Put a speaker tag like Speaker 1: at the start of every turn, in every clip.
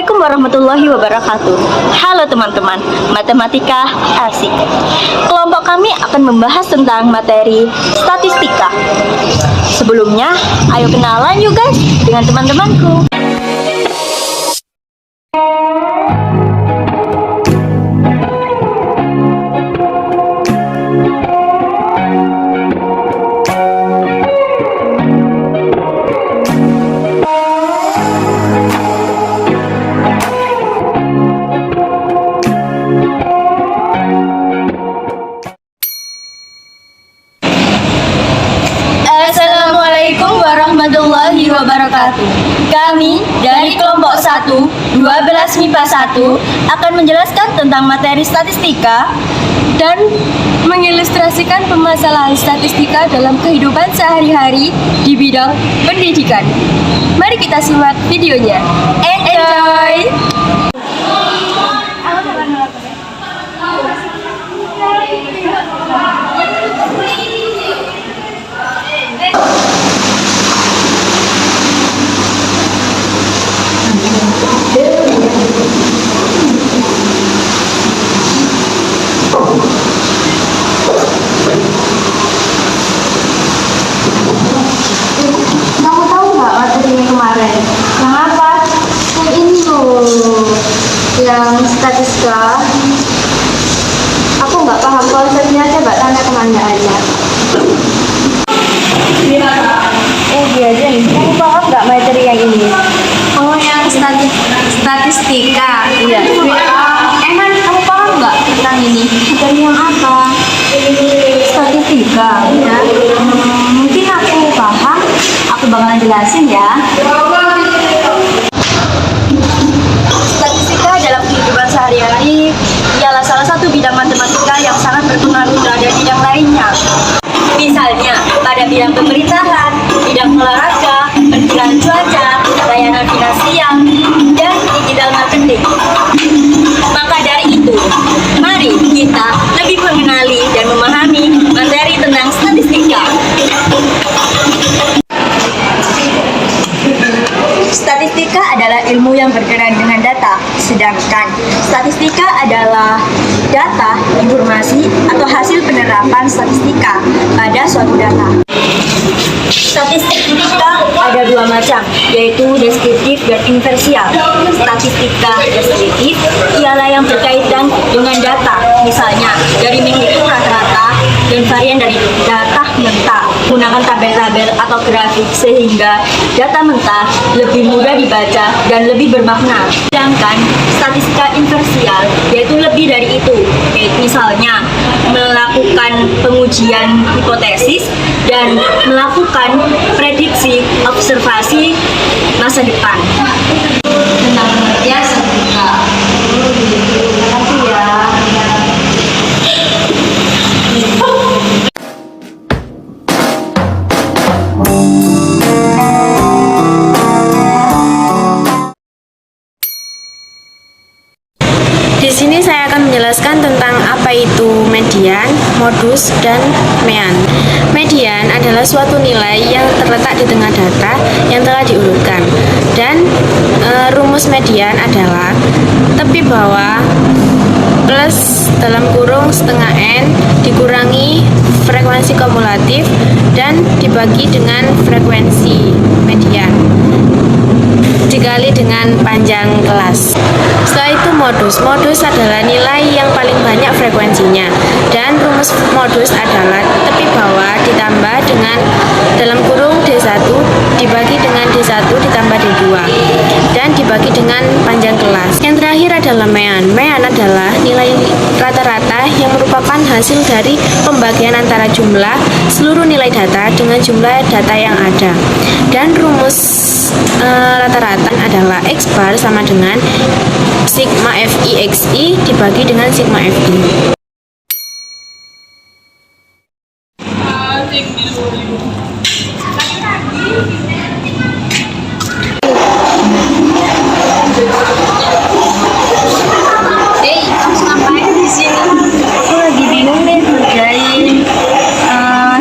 Speaker 1: Assalamualaikum warahmatullahi wabarakatuh. Halo teman-teman, matematika asik. Kelompok kami akan membahas tentang materi statistika. Sebelumnya, ayo kenalan yuk guys dengan teman-temanku. Assalamualaikum warahmatullahi wabarakatuh. Kami dari kelompok 1, 12 MIPA 1 akan menjelaskan tentang materi statistika dan mengilustrasikan permasalahan statistika dalam kehidupan sehari-hari di bidang pendidikan. Mari kita simak videonya. Enjoy! Kamu tahu nggak materinya kemarin? Yang apa? Yang ini loh, yang statistika. Aku nggak paham konsepnya, coba tanya temannya aja. Dia aja nih. Kamu paham nggak materi yang ini? Oh, yang statistika. Iya. Emang kamu paham nggak tentang ini? Materi yang apa? Statistika. Ya. Mungkin aku paham. Aku bakalan jelasin ya. Statistika dalam kehidupan sehari-hari ialah salah satu bidang matematika yang sangat berpengaruh terhadap bidang lainnya. Misalnya, pada bidang pemerintahan, bidang olahraga, perkiraan cuaca, layanan finansial, dan digital marketing. Maka dari itu, mari kita lebih mengenali dan memahami materi tentang statistika. Statistika adalah ilmu yang berkaitan dengan data, sedangkan statistika adalah data, informasi, atau hasil penerapan statistika pada suatu data. Statistika ada dua macam, yaitu deskriptif dan inversial. Statistika deskriptif ialah yang berkaitan dengan data, misalnya dari menghitung rata-rata dan varian dari data mentah, menggunakan tabel-tabel atau grafik sehingga data mentah lebih mudah dibaca dan lebih bermakna. Sedangkan statistika inversial yaitu lebih dari itu, yaitu misalnya melakukan pengujian hipotesis dan melakukan prediksi observasi masa depan. Tentang pengertian statistika. Terima kasih ya.
Speaker 2: Di sini saya akan menjelaskan tentang apa itu median, modus, dan mean. Median adalah suatu nilai yang terletak di tengah data yang telah diurutkan. Dan rumus median adalah tepi bawah plus dalam kurung setengah N dikurangi frekuensi kumulatif dan dibagi dengan frekuensi median dikali dengan panjang kelas. Setelah itu modus adalah nilai yang paling banyak frekuensinya, dan rumus modus adalah tepi bawah ditambah dengan dalam kurung D1 dibagi dengan D1 ditambah D2 dan dibagi dengan panjang kelas. Yang terakhir adalah mean. Mean adalah nilai rata-rata yang merupakan hasil dari pembagian antara jumlah seluruh nilai data dengan jumlah data yang ada. Dan rumus rata-rata adalah X bar sama dengan sigma FI XI dibagi dengan sigma FI.
Speaker 1: Kamu ngapain di sini? Aku lagi bingung deh ngerjain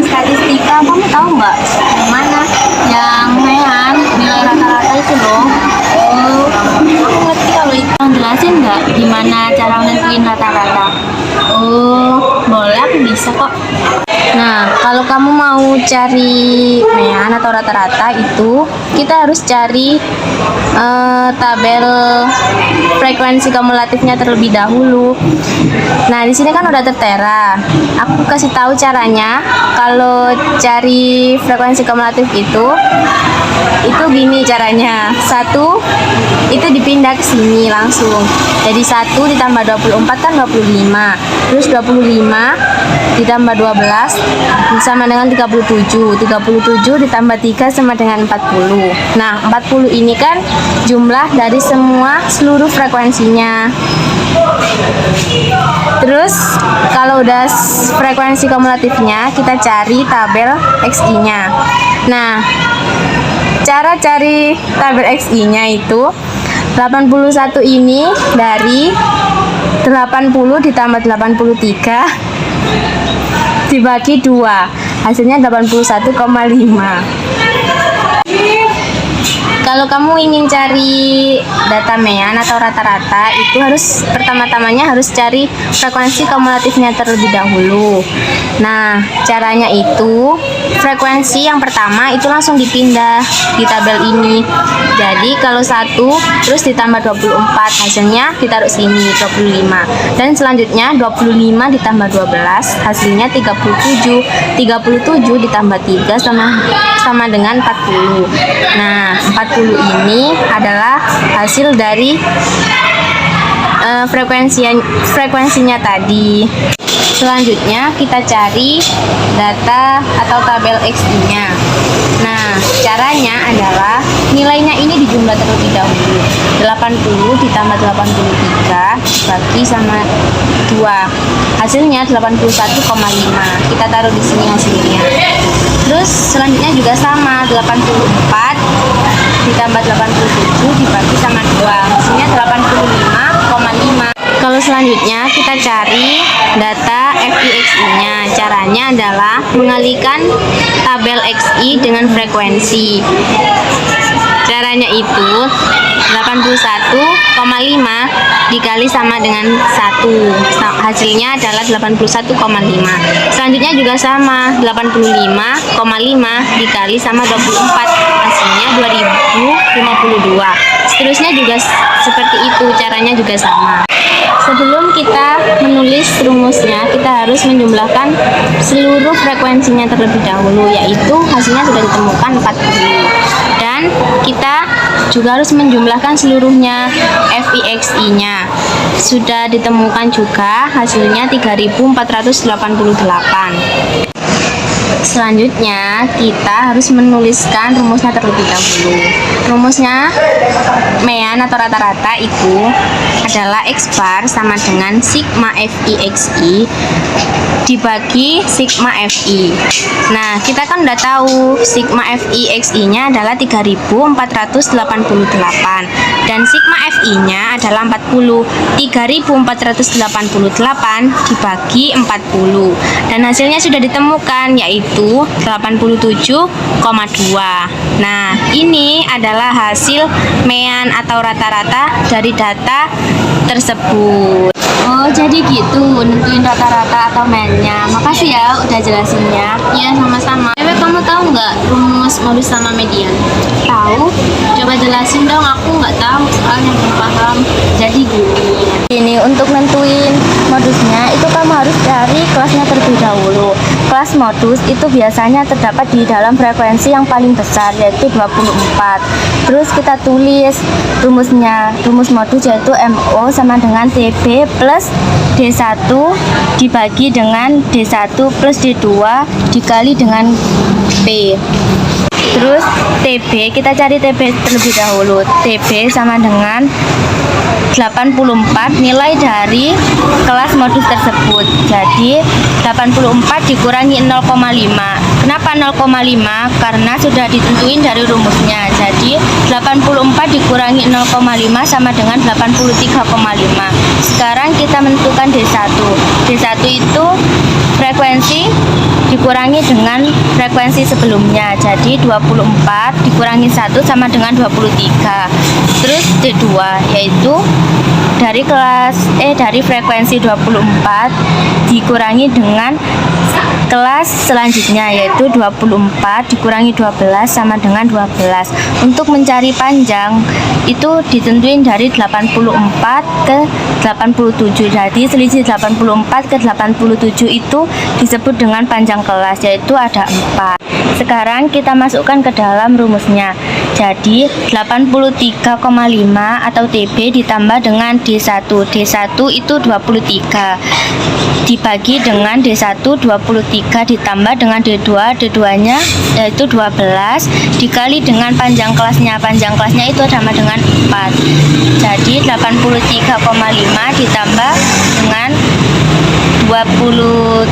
Speaker 1: statistika. Kamu tahu nggak yang mana? Yang mean nilai rata-rata itu loh. Oh, aku ngerti. jelasin nggak gimana cara nentuin rata-rata?
Speaker 2: Oh, boleh, aku bisa kok. Nah, kalau kamu mau cari mean atau rata-rata itu, kita harus cari tabel frekuensi kumulatifnya terlebih dahulu. Nah, di sini kan udah tertera. Aku kasih tahu caranya. Kalau cari frekuensi kumulatif itu gini caranya. 1 itu dipindah ke sini langsung. Jadi 1 ditambah 24 kan 25. Terus 25 ditambah 12 sama dengan 37. 37 ditambah 3 sama dengan 40. Nah, 40 ini kan jumlah dari seluruh frekuensinya. Terus kalau udah frekuensi kumulatifnya, kita cari tabel XI-nya. Nah, cara cari tabel XI-nya itu 81 ini dari 80 ditambah 83 dibagi 2, hasilnya 81,5. Kalau kamu ingin cari data mean atau rata-rata, itu harus pertama-tamanya harus cari frekuensi kumulatifnya terlebih dahulu. Nah, caranya itu frekuensi yang pertama itu langsung dipindah di tabel ini. Jadi kalau 1 terus ditambah 24, hasilnya ditaruh sini 25. Dan selanjutnya 25 ditambah 12, hasilnya 37. 37 ditambah 3 sama dengan 40. Nah, 40 ini adalah hasil dari frekuensinya tadi. Selanjutnya kita cari data atau tabel XI-nya. Nah, caranya adalah nilainya ini dijumlah terlebih dahulu. 80 ditambah 83 bagi sama 2. Hasilnya 81,5. Kita taruh di sini hasilnya. Terus selanjutnya juga sama, 84 ditambah 87 dibagi sama 2. Hasilnya 85,5. Kalau selanjutnya kita cari data FI/XI-nya. Caranya adalah mengalihkan tabel XI dengan frekuensi. Caranya itu 81,5 dikali sama dengan 1. Hasilnya adalah 81,5. Selanjutnya juga sama, 85,5 dikali sama 24. Hasilnya 2052. Seterusnya juga seperti itu, caranya juga sama. Sebelum kita menulis rumusnya, kita harus menjumlahkan seluruh frekuensinya terlebih dahulu, yaitu hasilnya sudah ditemukan 40. Dan kita juga harus menjumlahkan seluruhnya FI/XI-nya. Sudah ditemukan juga hasilnya 3488. Selanjutnya kita harus menuliskan rumusnya terlebih dahulu. Rumusnya mean atau rata-rata itu adalah X bar sama dengan sigma FI/XI dibagi sigma FI. Nah, kita kan udah tahu sigma FI/XI-nya adalah 3488 dan sigma FI-nya adalah 40. 3488 dibagi 40 dan hasilnya sudah ditemukan, yaitu 87,2. Nah, ini adalah hasil mean atau rata-rata dari data tersebut.
Speaker 1: Oh, jadi gitu nentuin rata-rata atau meannya. Makasih ya udah jelasinnya.
Speaker 2: Ya, sama-sama. Kamu tahu nggak rumus modus sama median?
Speaker 1: Tahu?
Speaker 2: Coba jelasin dong, aku nggak tahu soalnya belum paham.
Speaker 1: Jadi gini.
Speaker 3: Ini untuk nentuin modusnya itu kamu harus cari kelasnya terlebih dahulu. Kelas modus itu biasanya terdapat di dalam frekuensi yang paling besar, yaitu 24. Terus kita tulis rumusnya. Rumus modus yaitu MO sama dengan TB plus D1 dibagi dengan D1 plus D2 dikali dengan P. Terus TB, kita cari TB terlebih dahulu. TB sama dengan 84 nilai dari kelas modus tersebut. Jadi 84 dikurangi 0,5. Kenapa 0,5? Karena sudah ditentuin dari rumusnya. Jadi 84 dikurangi 0,5 sama dengan 83,5. Sekarang kita menentukan D1. D1 itu frekuensi dikurangi dengan frekuensi sebelumnya. Jadi Jadi 24 dikurangi 1 sama dengan 23. Terus D2 yaitu dari frekuensi 24 dikurangi dengan kelas selanjutnya yaitu 24 dikurangi 12 sama dengan 12. Untuk mencari panjang itu ditentuin dari 84 ke 87. Jadi selisih 84 ke 87 itu disebut dengan panjang kelas, yaitu ada 4. Sekarang kita masukkan ke dalam rumusnya. Jadi 83,5 atau TB ditambah dengan D1. D1 itu 23 dibagi dengan D1 23 ditambah dengan D2. D2 nya yaitu 12 dikali dengan panjang kelasnya. Panjang kelasnya itu sama dengan 4. Jadi 83,5 ditambah dengan 23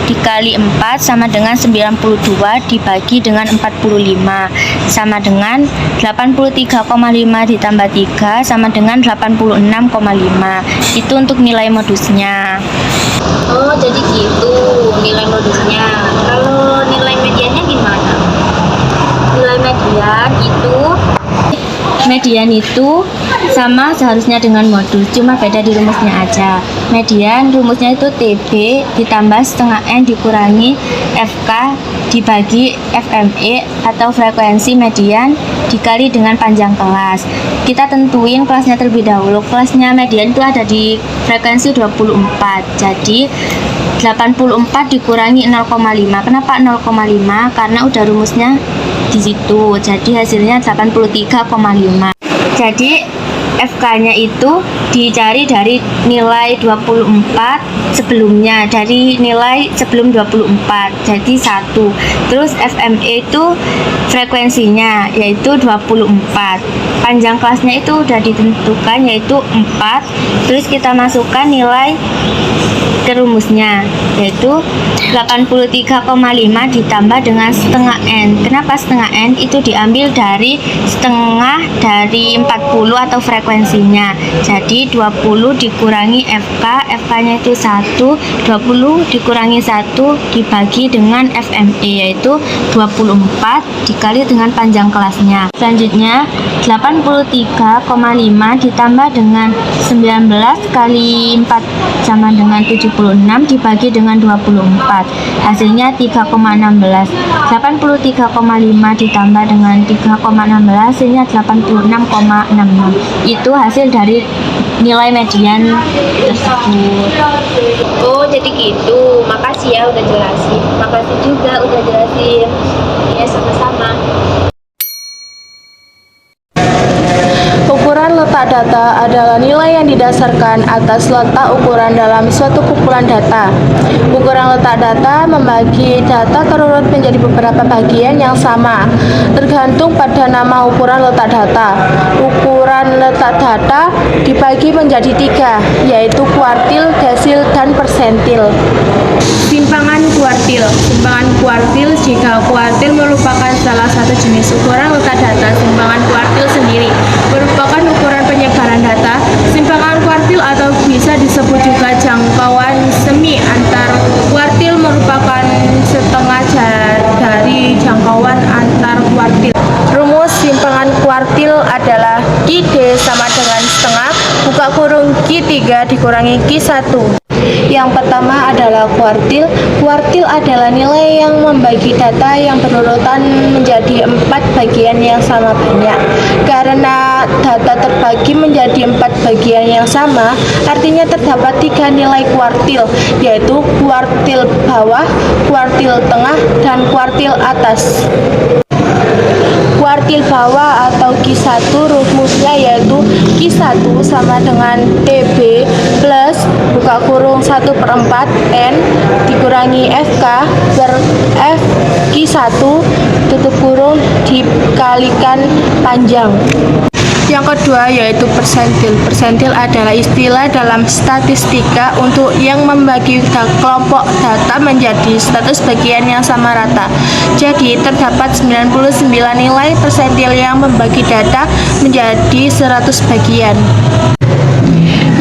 Speaker 3: dikali 4 sama dengan 92 dibagi dengan 45 sama dengan 83,5 ditambah 3 sama dengan 86,5. Itu untuk nilai modusnya.
Speaker 1: Oh, jadi gitu nilai modusnya. Kalau nilai mediannya gimana? Nilai median itu sama seharusnya dengan modus, cuma beda di rumusnya aja. Median rumusnya itu TB ditambah setengah N dikurangi FK dibagi FME atau frekuensi median dikali dengan panjang kelas. Kita tentuin kelasnya terlebih dahulu. Kelasnya median itu ada di frekuensi 24. Jadi 84 dikurangi 0,5. Kenapa 0,5? Karena udah rumusnya di situ. Jadi hasilnya 83,5. Jadi FK-nya itu dicari dari nilai 24 sebelumnya, dari nilai sebelum 24, jadi 1. Terus FME itu frekuensinya yaitu 24. Panjang kelasnya itu udah ditentukan yaitu 4. Terus kita masukkan nilai ke rumusnya yaitu 83,5 ditambah dengan setengah N. Kenapa setengah N? Itu diambil dari setengah dari 40 atau frekuensinya. Jadi 20 dikurangi FK, FK-nya itu 1, 20 dikurangi 1 dibagi dengan FME yaitu 24 dikali dengan panjang kelasnya. Selanjutnya 83,5 ditambah dengan 19 kali 4 sama dengan 76 dibagi dengan 24. Hasilnya 3,16. 83,5 ditambah dengan 3,16 hasilnya 86,66. Itu hasil dari nilai median tersebut.
Speaker 2: Oh, jadi gitu. Makasih ya udah jelasin.
Speaker 1: Makasih juga udah jelasin.
Speaker 2: Ya, sama-sama.
Speaker 4: Ukuran letak data adalah nilai yang didasarkan atas letak ukuran dalam suatu kumpulan data. Ukuran letak data membagi data terurut menjadi beberapa bagian yang sama, tergantung pada nama ukuran letak data. Ukuran letak data dibagi menjadi 3, yaitu kuartil, desil, dan persentil.
Speaker 2: Simpangan kuartil. Simpangan kuartil jika kuartil merupakan salah satu jenis ukuran letak data. Simpangan kuartil sendiri merupakan ukuran penyebaran data. Simpangan kuartil atau bisa disebut juga jangkauan semi antar kuartil merupakan setengah dari jangkauan antar kuartil.
Speaker 4: Rumus simpangan kuartil adalah Q_D sama dengan setengah buka kurung Q3 dikurangi Q1. Yang pertama adalah kuartil. Kuartil adalah nilai yang membagi data yang berurutan menjadi 4 bagian yang sama banyak. Karena data terbagi menjadi 4 bagian yang sama, artinya terdapat 3 nilai kuartil, yaitu kuartil bawah, kuartil tengah, dan kuartil atas. Kuartil bawah atau Q1 rumusnya yaitu Q1 sama dengan TB plus buka kurung 1/4 N dikurangi FK per F Q1 tutup kurung dikalikan panjang. Yang kedua yaitu persentil. Persentil adalah istilah dalam statistika untuk yang membagi kelompok data menjadi status bagian yang sama rata. Jadi terdapat 99 nilai persentil yang membagi data menjadi 100 bagian.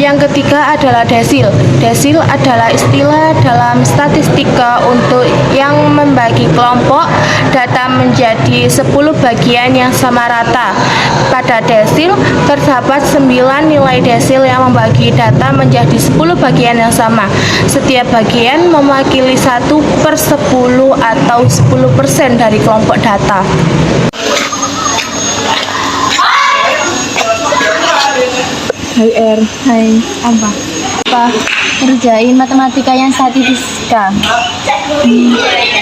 Speaker 4: Yang ketiga adalah desil. Desil adalah istilah dalam statistika untuk yang membagi kelompok data menjadi 10 bagian yang sama rata. Pada desil terdapat 9 nilai desil yang membagi data menjadi 10 bagian yang sama. Setiap bagian mewakili 1/10 atau 10% dari kelompok data.
Speaker 3: Hai R. Hai. Apa? Kerjain matematika yang statistika.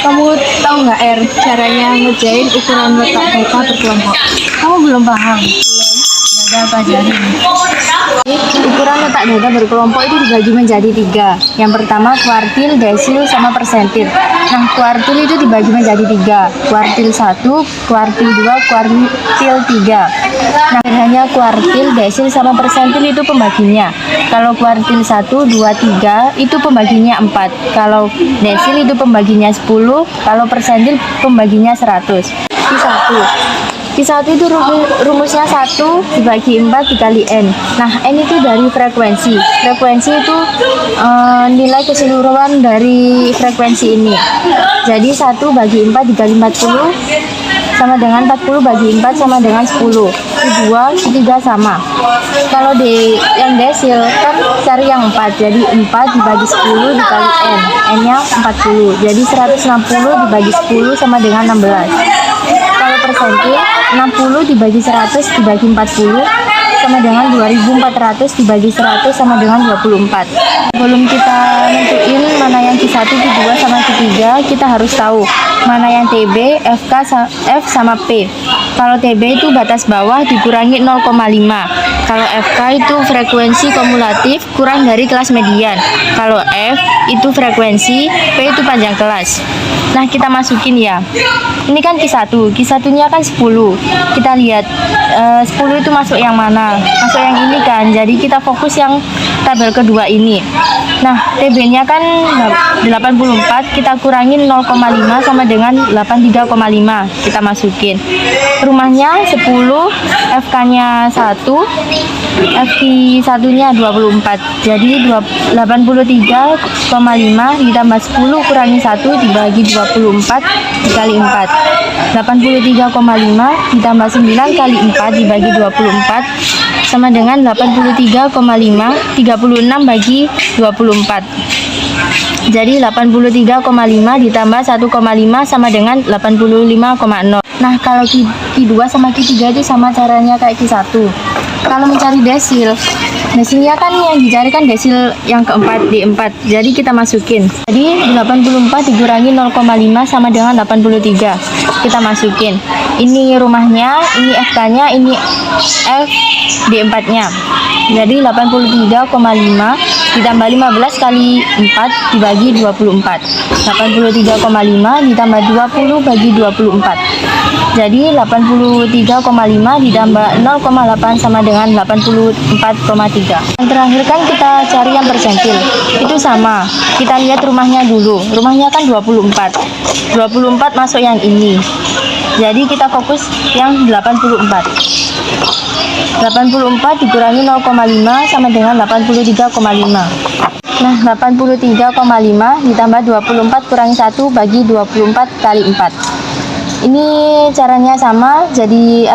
Speaker 3: Kamu tahu nggak R, caranya ngerjain ukuran letak data berkelompok? Kamu belum paham? Ya udah, pelajarin. Ukuran letak data berkelompok itu dibagi menjadi 3. Yang pertama kuartil, desil, sama persentil. Nah, kuartil itu dibagi menjadi 3. Kuartil 1, kuartil 2, kuartil 3. Nah, hanya kuartil, desil, sama persentil itu pembaginya. Kalau kuartil 1, 2, 3 itu pembaginya 4. Kalau desil itu pembaginya 10. Kalau persentil pembaginya 100. Q1 itu rumusnya 1 dibagi 4 dikali N. Nah, N itu dari frekuensi. Frekuensi itu nilai keseluruhan dari frekuensi ini. Jadi 1 bagi 4 dikali 40 sama dengan 40 bagi 4 sama dengan 10. Q2, Q3 sama. Kalau yang desil kan cari yang 4. Jadi 4 dibagi 10 dikali N. N-nya 40. Jadi 160 dibagi 10 sama dengan 16. Kalau persentil 60 dibagi 100 dibagi 40 sama dengan 2400 dibagi 100 sama dengan 24. Sebelum kita nentuin mana yang Q1, Q2 sama Q3, kita harus tahu mana yang TB, FK, F sama P. Kalau TB itu batas bawah dikurangi 0,5. Kalau FK itu frekuensi kumulatif kurang dari kelas median. Kalau F itu frekuensi, P itu panjang kelas. Nah, kita masukin ya. Ini kan Q1, Q1-nya kan 10. Kita lihat 10 itu masuk yang mana? Masuk yang ini kan. Jadi kita fokus yang tabel kedua ini. Nah, TB-nya kan 84, kita kurangin 0,5 sama dengan 83,5. Kita masukin. Rumahnya 10, FK-nya 1, FQ1-nya 24. Jadi 83,5 ditambah 10 kurangi 1 dibagi 24 dikali 4. 83,5 ditambah 9 kali 4 dibagi 24 sama dengan 83,5. 36 bagi 24. Jadi 83,5 ditambah 1,5 sama dengan 85,0. Nah, kalau Q2 sama Q3 itu sama caranya kayak Q1. Kalau mencari desil, desilnya kan yang dicari kan desil yang keempat, D4. Jadi kita masukin. Jadi 84 dikurangi 0,5 sama dengan 83. Kita masukin. Ini rumahnya, ini FK-nya, ini F D4-nya. Jadi 83,5 ditambah 15 kali 4 dibagi 24. 83,5 ditambah 20 bagi 24. Jadi 83,5 ditambah 0,8 sama dengan 84,3. Yang terakhir kan kita cari yang persentil. Itu sama. Kita lihat rumahnya dulu. Rumahnya kan 24. 24 masuk yang ini. Jadi kita fokus yang 84. 84 dikurangi 0,5 sama dengan 83,5. Nah, 83,5 ditambah 24 kurangi 1 bagi 24 kali 4. Ini caranya sama, jadi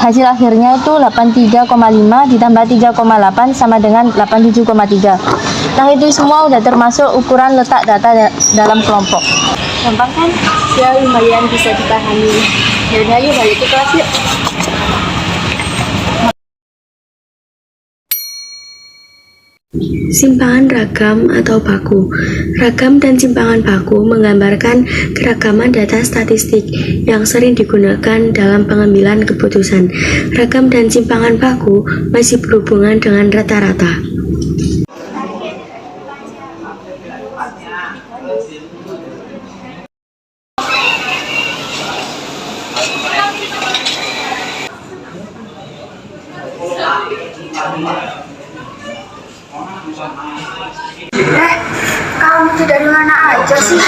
Speaker 3: hasil akhirnya itu 83,5 ditambah 3,8 sama dengan 87,3. Nah, itu semua udah termasuk ukuran letak data dalam kelompok. Gampang kan? Ya, lumayan bisa dipahami. Yaudah, yuk balik ke kelas yuk.
Speaker 2: Simpangan ragam atau baku. Ragam dan simpangan baku menggambarkan keragaman data statistik yang sering digunakan dalam pengambilan keputusan. Ragam dan simpangan baku masih berhubungan dengan rata-rata.
Speaker 3: Kamu tuh dari mana aja sih?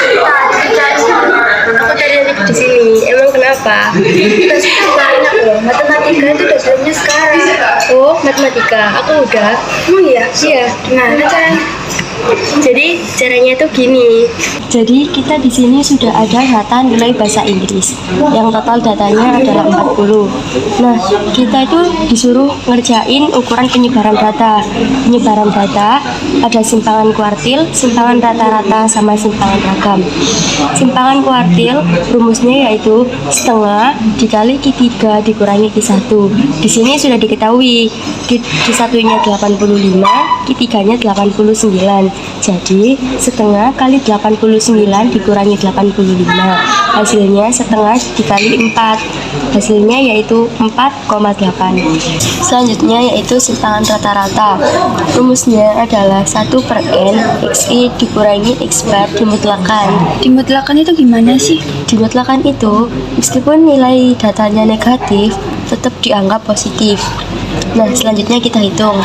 Speaker 2: Aku tadi di sini. Emang kenapa?
Speaker 3: Tugasnya banyak loh. Matematika itu dosennya sekarang.
Speaker 2: Oh,
Speaker 5: matematika. Aku udah. Oh iya? Iya. Gimana caranya? Jadi caranya tuh gini.
Speaker 3: Jadi kita di sini sudah ada data nilai bahasa Inggris yang total datanya adalah 40. Nah, kita itu disuruh ngerjain ukuran penyebaran data. Penyebaran data ada simpangan kuartil, simpangan rata-rata, sama simpangan ragam. Simpangan kuartil rumusnya yaitu setengah dikali Q3 dikurangi Q1. Di sini sudah diketahui Q1-nya 85, Q3-nya 89. Jadi setengah kali 89 dikurangi 85, hasilnya setengah dikali 4, hasilnya yaitu 4,8. Selanjutnya yaitu simpangan rata-rata. Rumusnya adalah 1/n XI dikurangi X bar dimutlakan.
Speaker 5: Dimutlakan itu gimana sih?
Speaker 3: Dimutlakan itu meskipun nilai datanya negatif tetap dianggap positif. Nah, selanjutnya kita hitung.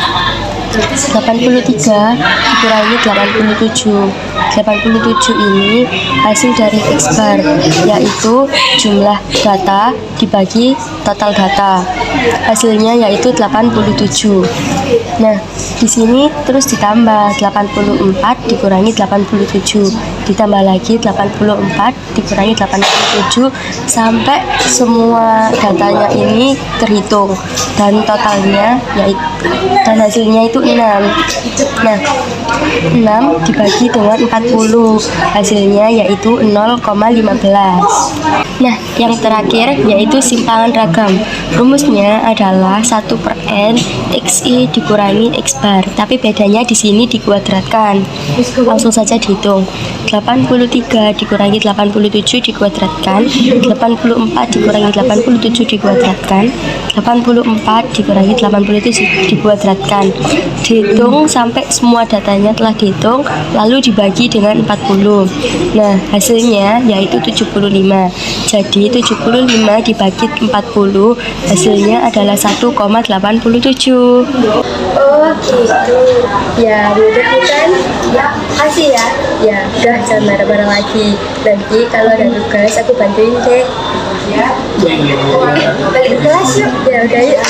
Speaker 3: 83 dikurangi 87. 87 ini hasil dari X bar, yaitu jumlah data dibagi total data. Hasilnya yaitu 87. Nah, di sini terus ditambah 84 dikurangi 87, ditambah lagi 84 dikurangi 87 sampai semua datanya ini terhitung dan totalnya yaitu dan hasilnya itu 6. Nah, 6 dibagi dengan 40, hasilnya yaitu 0,15. Nah, yang terakhir yaitu simpangan ragam. Rumusnya adalah 1/n XI dikurangi X bar, tapi bedanya di sini dikuadratkan. Langsung saja dihitung. 83 dikurangi 87 dikuadratkan, 84 dikurangi 87 dikuadratkan, 84 dikurangi 87 dikuadratkan. Dihitung sampai semua datanya telah dihitung, lalu dibagi dengan 40. Nah, hasilnya yaitu 75. Jadi 75 dibagi 40, hasilnya adalah 1,87.
Speaker 5: Oh gitu. Ya mudah bukan? Ya, kasih ya. Ya udah jangan marah-marah lagi. Nanti kalau ada tugas aku bantuin deh. Ya. Balik ke kelas yuk. Ya udah yuk.